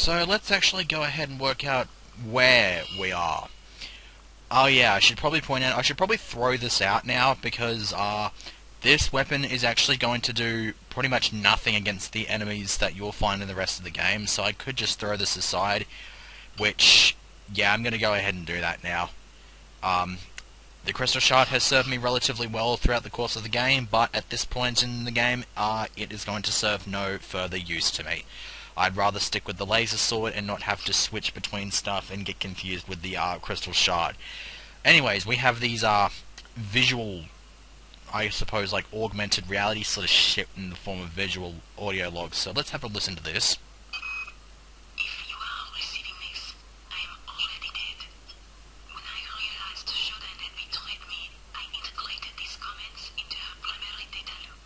So let's actually go ahead and work out where we are. Oh yeah, I should probably point out, I should probably throw this out now because this weapon is actually going to do pretty much nothing against the enemies that you'll find in the rest of the game, so I could just throw this aside, which, yeah, I'm going to go ahead and do that now. The crystal shard has served me relatively well throughout the course of the game, but at this point in the game, it is going to serve no further use to me. I'd rather stick with the laser sword and not have to switch between stuff and get confused with the crystal shard. Anyways, we have these visual, I suppose, like augmented reality sort of shit in the form of visual audio logs. So let's have a listen to this. If you are receiving this, I am already dead. When I realized SHODAN had betrayed me, I integrated these comments into her primary data loop.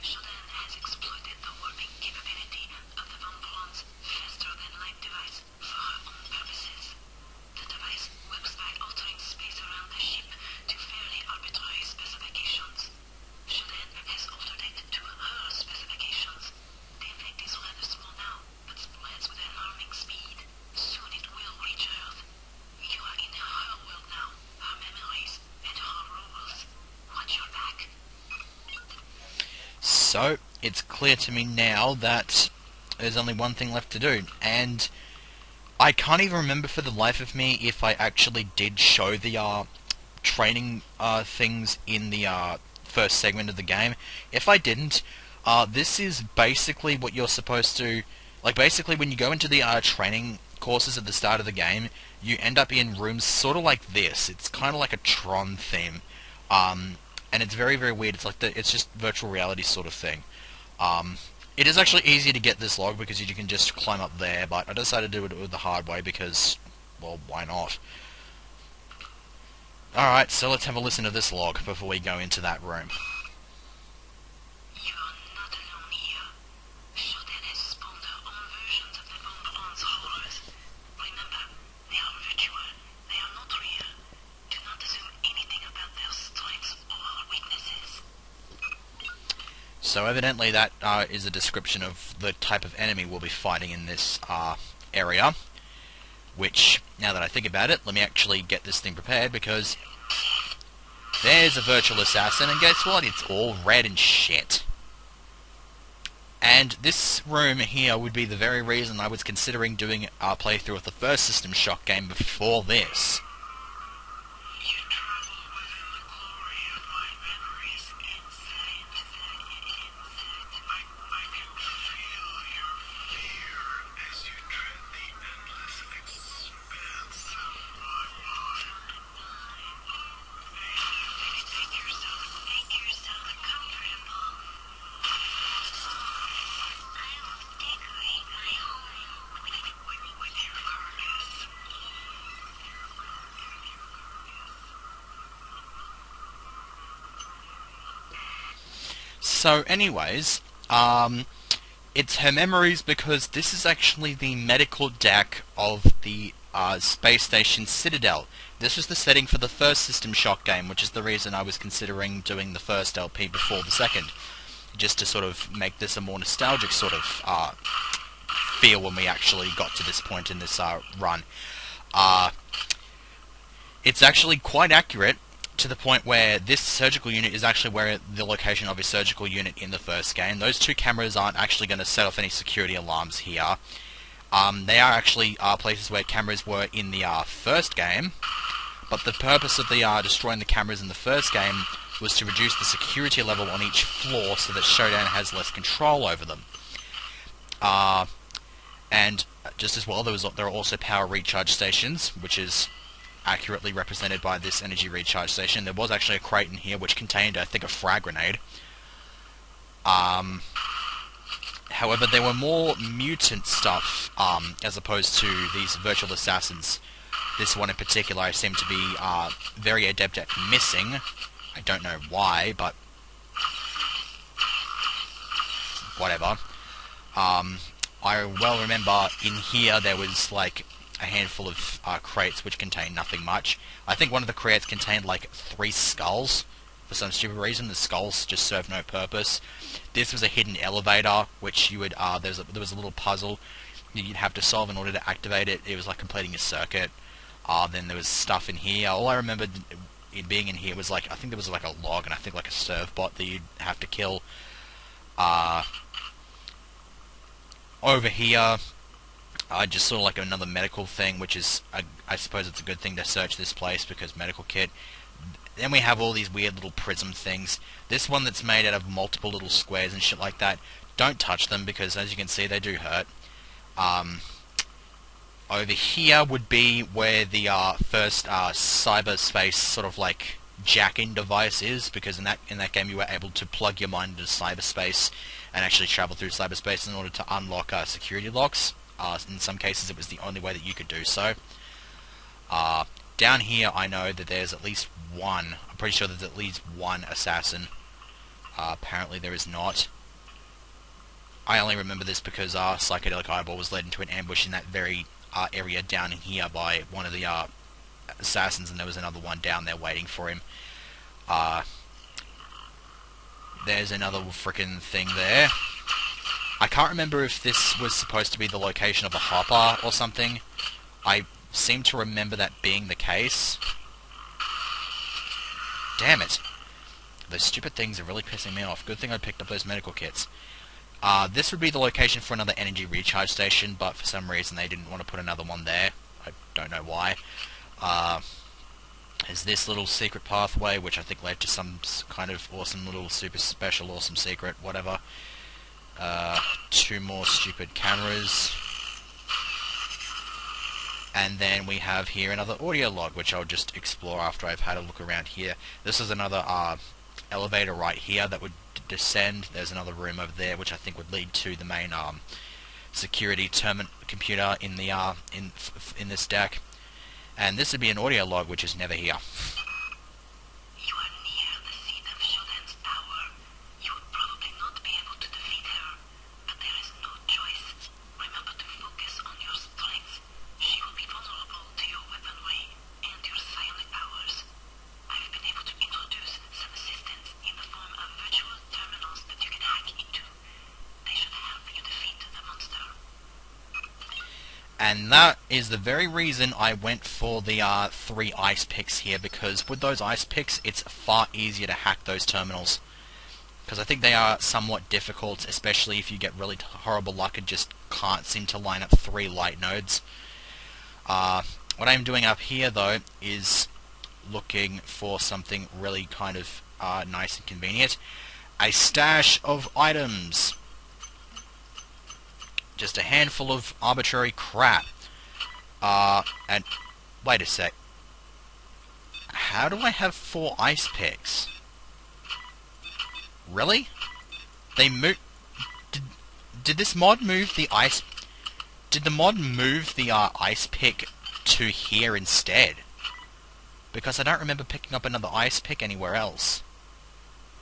SHODAN has exploited the warping capability of the Von Braun's faster-than-light device for her own purposes. The device works by altering space around the ship to fairly arbitrary specifications. SHODAN has altered it to her specifications. The effect is rather small now, but spreads with alarming speed. Soon it will reach Earth. You are in her world now, her memories, and her rules. Watch your back. So, it's clear to me now that there's only one thing left to do, and I can't even remember for the life of me if I actually did show the training things in the first segment of the game. If I didn't, this is basically what you're supposed to... Like, basically when you go into the training courses at the start of the game, you end up in rooms sort of like this. It's kind of like a Tron theme. And it's very, very weird. It's like it's just virtual reality sort of thing. It is actually easy to get this log because you can just climb up there, but I decided to do it the hard way because, well, why not? Alright, so let's have a listen to this log before we go into that room. You are not alone here. SHODAN has spawned their own versions of the Von Braun's horrors. Remember, they are virtual. They are not real. Do not assume anything about their strengths or weaknesses. So evidently that is a description of the type of enemy we'll be fighting in this area. Which, now that I think about it, let me actually get this thing prepared because there's a virtual assassin, and guess what? It's all red and shit. And this room here would be the very reason I was considering doing a playthrough of the first System Shock game before this. You travel within the glory of my memories inside. I can feel your fear as you tread the endless expanse of my mind. Make yourself comfortable. I will decorate my home with your carcass. So anyways, it's her memories because this is actually the medical deck of the space station Citadel. This was the setting for the first System Shock game, which is the reason I was considering doing the first LP before the second. Just to sort of make this a more nostalgic sort of feel when we actually got to this point in this run. It's actually quite accurate to the point where this surgical unit is actually where the location of a surgical unit in the first game. Those two cameras aren't actually going to set off any security alarms here. They are actually places where cameras were in the first game, but the purpose of the destroying the cameras in the first game was to reduce the security level on each floor so that SHODAN has less control over them. And just as well, there are also power recharge stations, which is accurately represented by this energy recharge station. There was actually a crate in here which contained, I think, a frag grenade. However, there were more mutant stuff as opposed to these virtual assassins. This one in particular I seem to be very adept at missing. I don't know why, but whatever. I well remember in here there was like a handful of crates which contained nothing much. I think one of the crates contained like 3 skulls. For some stupid reason, the skulls just served no purpose. This was a hidden elevator, which you would there was a little puzzle you'd have to solve in order to activate it. It was like completing a circuit. Then there was stuff in here. All I remembered it being in here was like, I think there was like a log and I think like a serve bot that you'd have to kill. Over here, just sort of like another medical thing, which is, I suppose it's a good thing to search this place because medical kit. Then we have all these weird little prism things. This one that's made out of multiple little squares and shit like that. Don't touch them because, as you can see, they do hurt. Over here would be where the first cyberspace sort of like jack-in device is, because in that game you were able to plug your mind into cyberspace and actually travel through cyberspace in order to unlock security locks. In some cases it was the only way that you could do so. Down here I know that there's at least one. I'm pretty sure there's at least one assassin. Apparently there is not. I only remember this because Psychedelic Eyeball was led into an ambush in that very area down in here by one of the assassins, and there was another one down there waiting for him. There's another frickin' thing there. I can't remember if this was supposed to be the location of a hopper or something. I seem to remember that being the case. Damn it. Those stupid things are really pissing me off. Good thing I picked up those medical kits. This would be the location for another energy recharge station, but for some reason they didn't want to put another one there. I don't know why. There's this little secret pathway, which I think led to some kind of awesome little super special awesome secret, whatever. Two more stupid cameras. And then we have here another audio log, which I'll just explore after I've had a look around here. This is another elevator right here that would descend. There's another room over there, which I think would lead to the main security computer in the in this deck. And this would be an audio log, which is never here. You are near the seat of Shodan's power. You will probably not be able to defeat her, but there is no choice. Remember to focus on your strengths. She will be vulnerable to your weaponry and your psionic powers. I've been able to introduce some assistance in the form of virtual terminals that you can hack into. They should help you defeat the monster. And that is the very reason I went for the 3 ice picks here, because with those ice picks it's far easier to hack those terminals. Because I think they are somewhat difficult, especially if you get really horrible luck and just can't seem to line up 3 light nodes. What I'm doing up here though is looking for something really kind of nice and convenient. A stash of items. Just a handful of arbitrary crap. And wait a sec. How do I have 4 ice picks? Really? They moved. Did this mod move the ice? Did the mod move the ice pick to here instead? Because I don't remember picking up another ice pick anywhere else.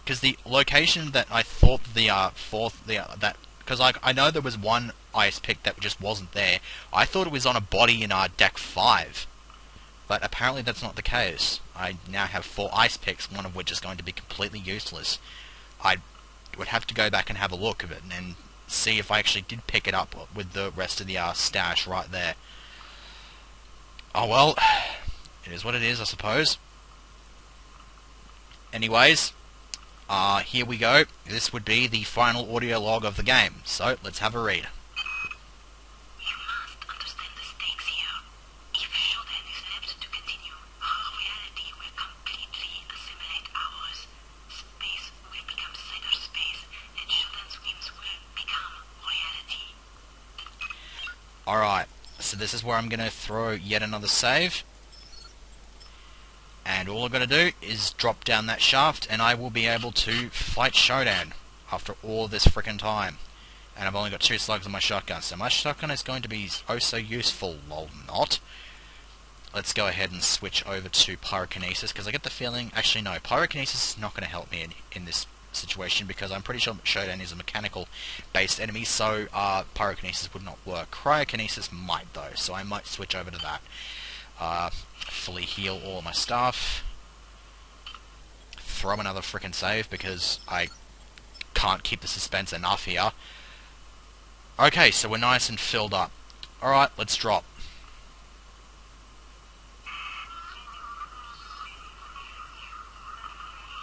Because the location that I thought because I know there was one ice pick that just wasn't there. I thought it was on a body in deck 5. But apparently that's not the case. I now have 4 ice picks, one of which is going to be completely useless. I would have to go back and have a look at it and see if I actually did pick it up with the rest of the stash right there. Oh well, it is what it is, I suppose. Anyways, here we go. This would be the final audio log of the game. So, let's have a read. You must understand the stakes here. If Shodan is left to continue, her reality will completely assimilate ours. Space will become cyberspace, and Shodan's whims will become reality. Alright, so this is where I'm going to throw yet another save. And all I've got to do is drop down that shaft and I will be able to fight Shodan after all this frickin' time. And I've only got 2 slugs on my shotgun, so my shotgun is going to be oh so useful, lol not. Let's go ahead and switch over to pyrokinesis, because I get the feeling, actually no, pyrokinesis is not going to help me in this situation, because I'm pretty sure Shodan is a mechanical based enemy, so pyrokinesis would not work. Cryokinesis might though, so I might switch over to that. Fully heal all of my stuff. Throw another frickin' save because I can't keep the suspense enough here. Okay, so we're nice and filled up. Alright, let's drop.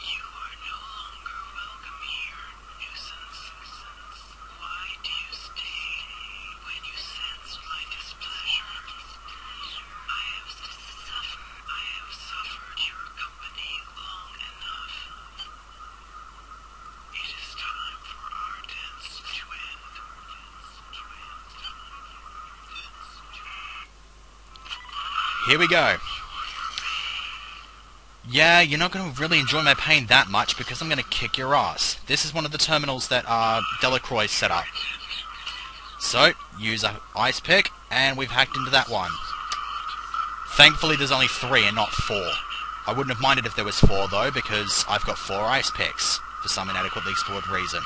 You are no longer welcome here, nuisance. Why do you stay when you sense my displeasure? I have suffered your company long enough. It is time for our dance to end. Here we go. Yeah, you're not going to really enjoy my pain that much because I'm going to kick your ass. This is one of the terminals that Delacroix set up. So, use a ice pick, and we've hacked into that one. Thankfully there's only 3 and not 4. I wouldn't have minded if there was 4 though, because I've got 4 ice picks, for some inadequately explored reason.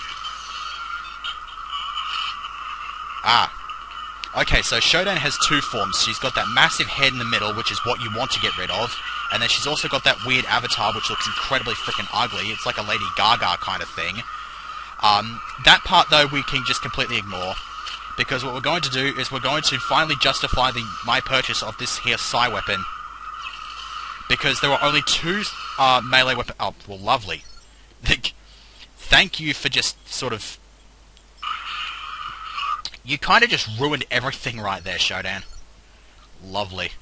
Okay, so Shodan has 2 forms. She's got that massive head in the middle, which is what you want to get rid of, and then she's also got that weird avatar, which looks incredibly freaking ugly. It's like a Lady Gaga kind of thing. That part, though, we can just completely ignore, because what we're going to do is we're going to finally justify my purchase of this here psi weapon, because there are only 2 melee weapons. Oh, well, lovely. Thank you for just sort of... You kind of just ruined everything right there, Shodan. Lovely.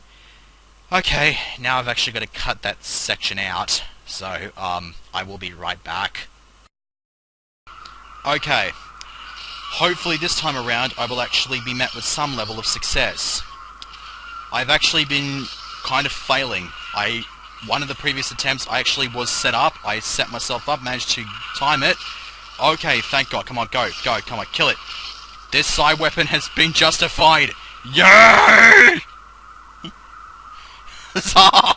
Okay, now I've actually got to cut that section out, so, I will be right back. Okay. Hopefully this time around I will actually be met with some level of success. I've actually been kind of failing. One of the previous attempts I actually was set up, I set myself up, managed to time it. Okay, thank God, come on, go, come on, kill it. This psi weapon has been justified! Yay! Huzzah!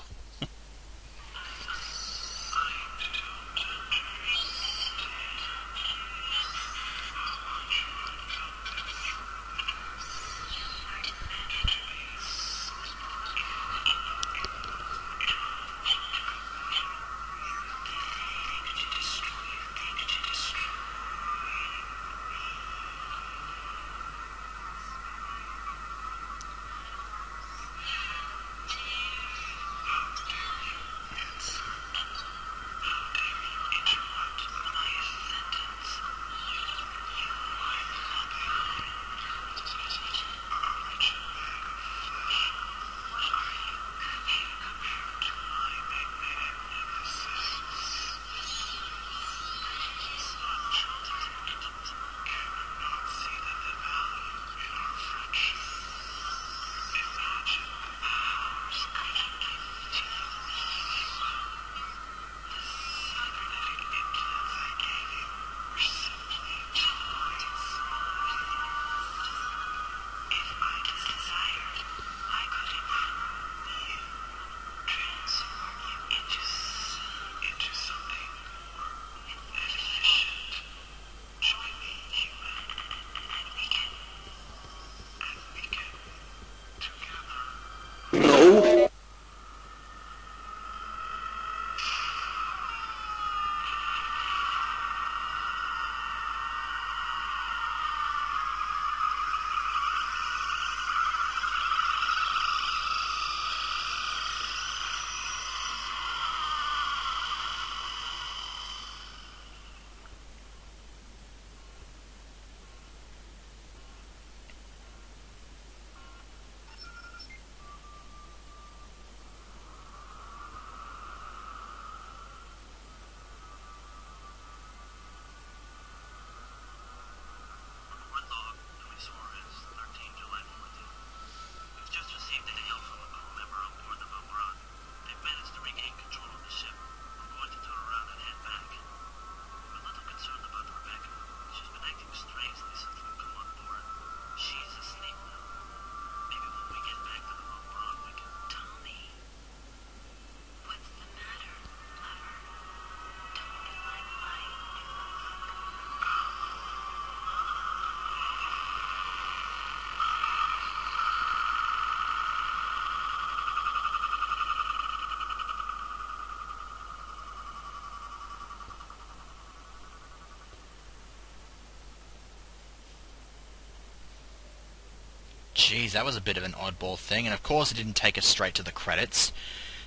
Jeez, that was a bit of an oddball thing, and of course it didn't take us straight to the credits.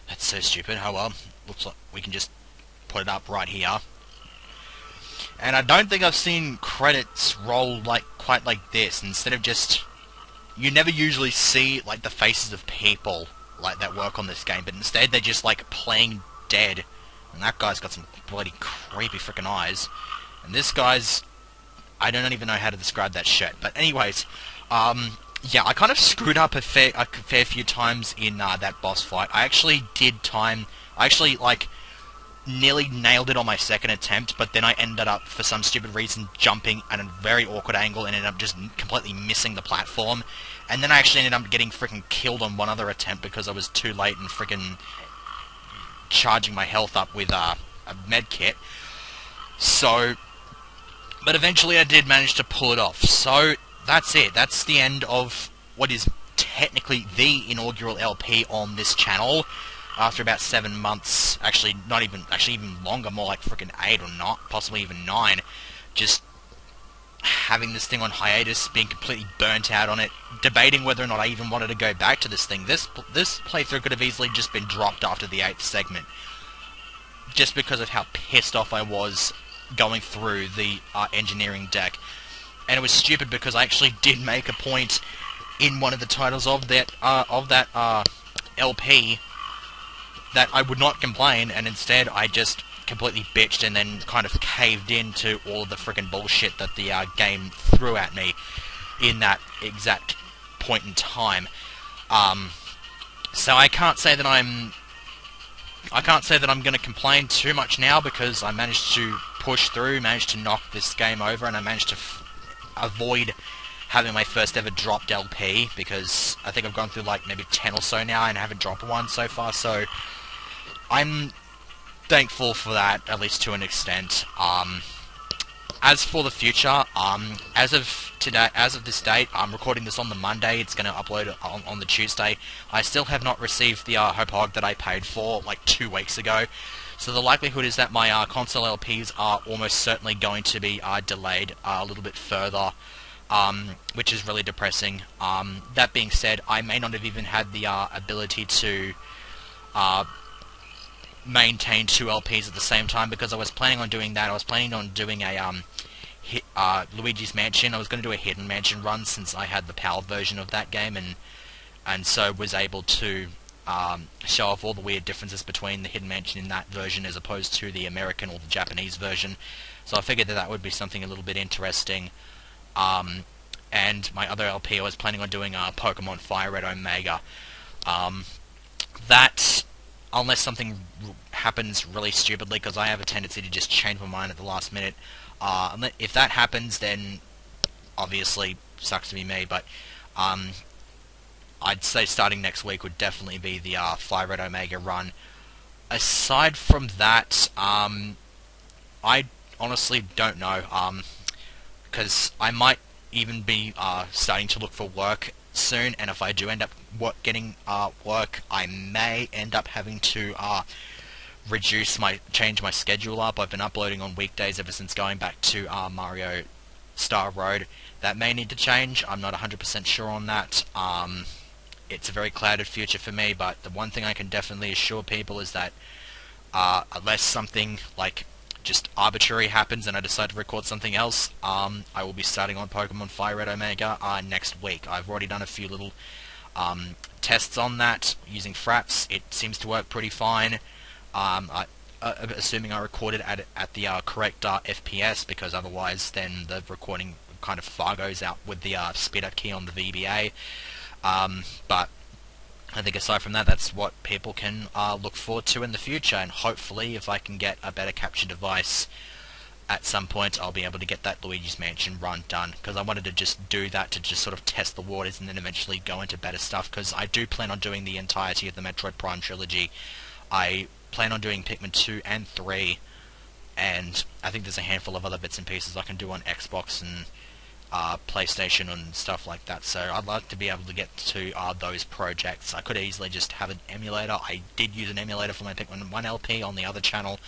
That's so stupid. Oh well, looks like we can just put it up right here. And I don't think I've seen credits roll quite like this. Instead of just... You never usually see like the faces of people like that work on this game, but instead they're just like playing dead. And that guy's got some bloody creepy freaking eyes. And this guy's... I don't even know how to describe that shit. But anyways, yeah, I kind of screwed up a fair few times in that boss fight. I actually nearly nailed it on my second attempt, but then I ended up, for some stupid reason, jumping at a very awkward angle and ended up just completely missing the platform. And then I actually ended up getting freaking killed on one other attempt because I was too late and freaking charging my health up with a med kit. So, but eventually I did manage to pull it off. So, that's it. That's the end of what is technically the inaugural LP on this channel. After about 7 months, actually even longer, more like freaking 8 or not, possibly even 9, just having this thing on hiatus, being completely burnt out on it, debating whether or not I even wanted to go back to this thing. This playthrough could have easily just been dropped after the 8th segment, just because of how pissed off I was going through the engineering deck. And it was stupid because I actually did make a point in one of the titles of that LP that I would not complain, and instead I just completely bitched and then kind of caved into all of the frickin' bullshit that the game threw at me in that exact point in time. So I can't say that I'm going to complain too much now, because I managed to push through, managed to knock this game over, and I managed to avoid having my first ever dropped LP, because I think I've gone through like maybe 10 or so now and I haven't dropped one so far, so I'm thankful for that, at least to an extent. As for the future, as of this date, I'm recording this on the Monday, it's going to upload on the Tuesday. I still have not received the Hauppauge that I paid for like 2 weeks ago, so the likelihood is that my console LPs are almost certainly going to be delayed a little bit further, which is really depressing. That being said, I may not have even had the ability to maintain 2 LPs at the same time, because I was planning on doing that. I was planning on doing a Luigi's Mansion. I was going to do a Hidden Mansion run, since I had the PAL version of that game, and so was able to show off all the weird differences between the Hidden Mansion in that version as opposed to the American or the Japanese version. So I figured that that would be something a little bit interesting. And my other LP, I was planning on doing Pokemon Fire Red Omega. That, unless something happens really stupidly, because I have a tendency to just change my mind at the last minute, if that happens, then obviously sucks to be me, but I'd say starting next week would definitely be the Fire Red Omega run. Aside from that, I honestly don't know, because I might even be starting to look for work soon, and if I do end up getting work, I may end up having to change my schedule up. I've been uploading on weekdays ever since going back to Mario Star Road. That may need to change. I'm not 100% sure on that. It's a very clouded future for me, but the one thing I can definitely assure people is that unless something like just arbitrary happens and I decide to record something else, I will be starting on Pokemon Fire Red Omega next week. I've already done a few little tests on that using Fraps. It seems to work pretty fine. Assuming I recorded at the correct FPS, because otherwise then the recording kind of fargoes out with the speed up key on the VBA. But I think aside from that, that's what people can look forward to in the future, and hopefully if I can get a better capture device at some point, I'll be able to get that Luigi's Mansion run done, because I wanted to just do that to just sort of test the waters and then eventually go into better stuff, because I do plan on doing the entirety of the Metroid Prime trilogy. I plan on doing Pikmin 2 and 3, and I think there's a handful of other bits and pieces I can do on Xbox and PlayStation and stuff like that, so I'd like to be able to get to those projects. I could easily just have an emulator. I did use an emulator for my Pikmin 1 LP on the other channel,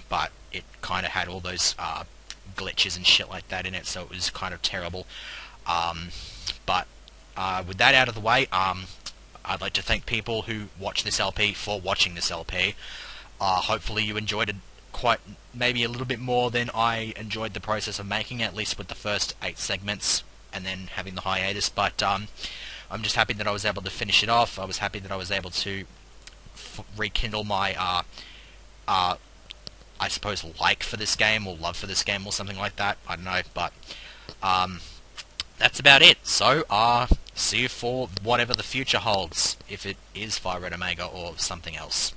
but it kind of had all those glitches and shit like that in it, so it was kind of terrible. But with that out of the way, I'd like to thank people who watch this LP for watching this LP. Hopefully you enjoyed it quite, maybe a little bit more than I enjoyed the process of making it, at least with the first 8 segments and then having the hiatus. But I'm just happy that I was able to finish it off. I was happy that I was able to rekindle my I suppose like for this game or love for this game or something like that. I don't know, but that's about it. So see you for whatever the future holds, if it is Fire Red Omega or something else.